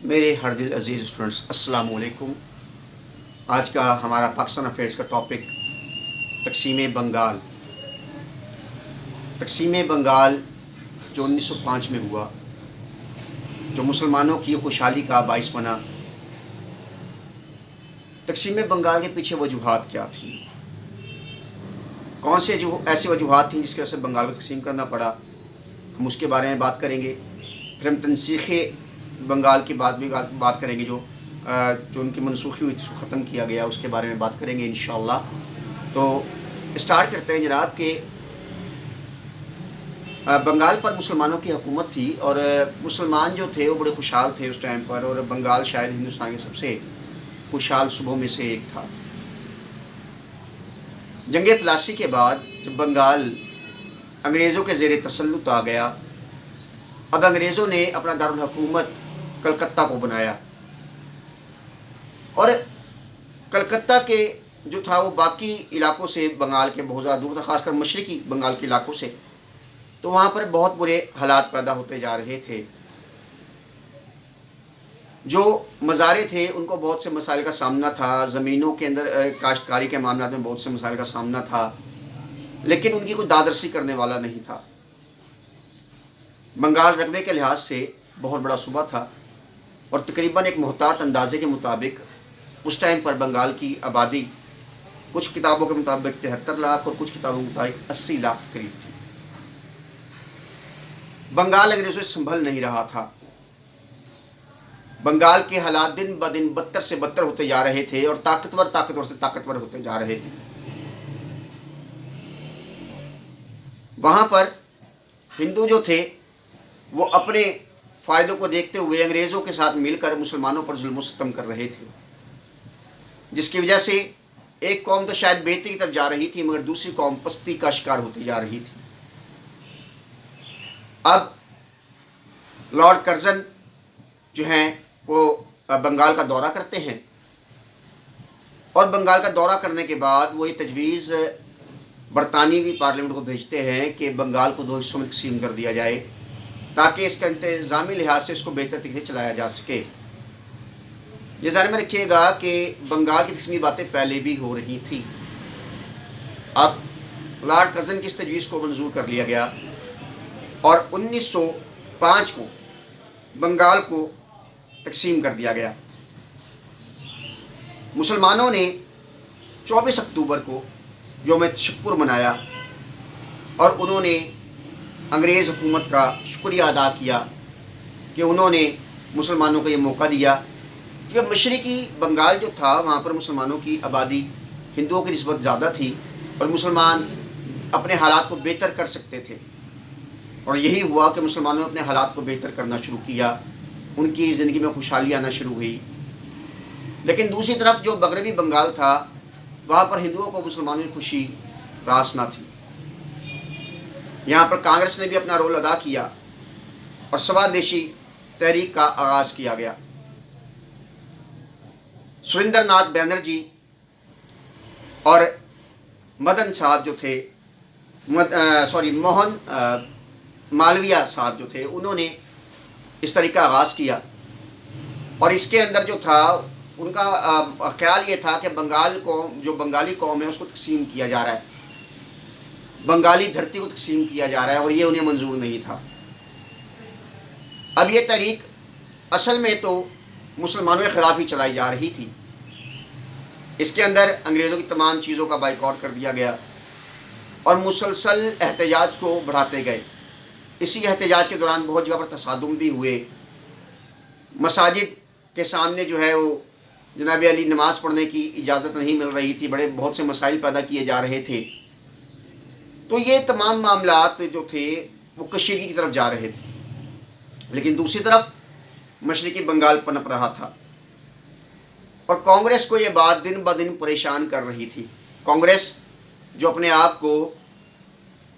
میرے ہر دل عزیز اسٹوڈنٹس السلام علیکم۔ آج کا ہمارا پاکستان افیئرس کا ٹاپک تقسیم بنگال۔ تقسیم بنگال جو 1905 میں ہوا، جو مسلمانوں کی خوشحالی کا باعث بنا، تقسیم بنگال کے پیچھے وجوہات کیا تھیں؟ کون سے جو ایسی وجوہات تھیں جس کی وجہ سے بنگال کو تقسیم کرنا پڑا، ہم اس کے بارے میں بات کریں گے۔ پھر ہم تنسیخ بنگال کی بات کریں گے، جو ان کی منسوخی ہوئی تھی، اس کو ختم کیا گیا، اس کے بارے میں بات کریں گے انشاءاللہ۔ تو اسٹارٹ کرتے ہیں جناب کہ بنگال پر مسلمانوں کی حکومت تھی، اور مسلمان جو تھے وہ بڑے خوشحال تھے اس ٹائم پر، اور بنگال شاید ہندوستان کے سب سے خوشحال صوبوں میں سے ایک تھا۔ جنگ پلاسی کے بعد جب بنگال انگریزوں کے زیر تسلط آ گیا، اب انگریزوں نے اپنا دارالحکومت کلکتہ کو بنایا، اور کلکتہ کے جو تھا وہ باقی علاقوں سے بنگال کے بہت زیادہ دور تھا، خاص کر مشرقی بنگال کے علاقوں سے، تو وہاں پر بہت برے حالات پیدا ہوتے جا رہے تھے۔ جو مزارے تھے ان کو بہت سے مسائل کا سامنا تھا، زمینوں کے اندر کاشتکاری کے معاملات میں بہت سے مسائل کا سامنا تھا، لیکن ان کی کوئی دادرسی کرنے والا نہیں تھا۔ بنگال رقبے کے لحاظ سے بہت بڑا صوبہ تھا، اور تقریباً ایک محتاط اندازے کے مطابق اس ٹائم پر بنگال کی آبادی کچھ کتابوں کے مطابق 73 لاکھ اور کچھ کتابوں کے مطابق 80 لاکھ قریب تھی۔ بنگال انگریزوں سے سنبھل نہیں رہا تھا۔ بنگال کے حالات دن بدن بدتر سے بدتر ہوتے جا رہے تھے، اور طاقتور سے طاقتور ہوتے جا رہے تھے۔ وہاں پر ہندو جو تھے وہ اپنے فائدوں کو دیکھتے ہوئے انگریزوں کے ساتھ مل کر مسلمانوں پر ظلم و ستم کر رہے تھے، جس کی وجہ سے ایک قوم تو شاید بہتری کی طرف جا رہی تھی، مگر دوسری قوم پستی کا شکار ہوتی جا رہی تھی۔ اب لارڈ کرزن جو ہیں وہ بنگال کا دورہ کرتے ہیں، اور بنگال کا دورہ کرنے کے بعد وہ یہ تجویز برطانوی پارلیمنٹ کو بھیجتے ہیں کہ بنگال کو 2 حصوں میں تقسیم کر دیا جائے، تاکہ اس کا انتظامی لحاظ سے اس کو بہتر طریقے سے چلایا جا سکے۔ یہ ذہن میں رکھیے گا کہ بنگال کی قسمی باتیں پہلے بھی ہو رہی تھیں۔ اب لارڈ کرزن کی اس تجویز کو منظور کر لیا گیا، اور 1905 کو بنگال کو تقسیم کر دیا گیا۔ مسلمانوں نے 24 اکتوبر کو یوم تشکر منایا، اور انہوں نے انگریز حکومت کا شکریہ ادا کیا کہ انہوں نے مسلمانوں کو یہ موقع دیا، کیونکہ مشرقی بنگال جو تھا وہاں پر مسلمانوں کی آبادی ہندوؤں کی نسبت زیادہ تھی، اور مسلمان اپنے حالات کو بہتر کر سکتے تھے، اور یہی ہوا کہ مسلمانوں نے اپنے حالات کو بہتر کرنا شروع کیا، ان کی زندگی میں خوشحالی آنا شروع ہوئی۔ لیکن دوسری طرف جو مغربی بنگال تھا وہاں پر ہندوؤں کو مسلمانوں کی خوشی راس نہ تھی۔ یہاں پر کانگریس نے بھی اپنا رول ادا کیا، اور سوادیشی تحریک کا آغاز کیا گیا۔ سریندر ناتھ بینرجی اور مدن صاحب جو تھے، موہن مالویہ صاحب جو تھے، انہوں نے اس طریقہ آغاز کیا، اور اس کے اندر جو تھا ان کا خیال یہ تھا کہ بنگال کو، جو بنگالی قوم ہے اس کو تقسیم کیا جا رہا ہے، بنگالی دھرتی کو تقسیم کیا جا رہا ہے، اور یہ انہیں منظور نہیں تھا۔ اب یہ تحریک اصل میں تو مسلمانوں کے خلاف ہی چلائی جا رہی تھی۔ اس کے اندر انگریزوں کی تمام چیزوں کا بائیکاٹ کر دیا گیا، اور مسلسل احتجاج کو بڑھاتے گئے۔ اسی احتجاج کے دوران بہت جگہ پر تصادم بھی ہوئے، مساجد کے سامنے جو ہے وہ جناب علی نماز پڑھنے کی اجازت نہیں مل رہی تھی، بہت سے مسائل پیدا کیے جا رہے تھے۔ تو یہ تمام معاملات جو تھے وہ کشیدگی کی طرف جا رہے تھے، لیکن دوسری طرف مشرقی بنگال پنپ رہا تھا، اور کانگریس کو یہ بات دن بدن پریشان کر رہی تھی۔ کانگریس جو اپنے آپ کو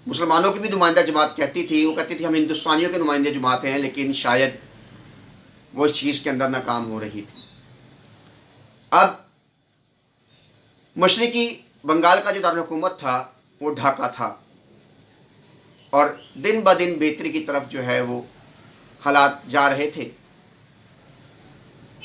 مسلمانوں کی بھی نمائندہ جماعت کہتی تھی، وہ کہتی تھی ہم ہندوستانیوں کے نمائندے جماعت ہیں، لیکن شاید وہ اس چیز کے اندر ناکام ہو رہی تھی۔ اب مشرقی بنگال کا جو دارالحکومت تھا وہ ڈھاکہ تھا، اور دن بدن بہتری کی طرف جو ہے وہ حالات جا رہے تھے۔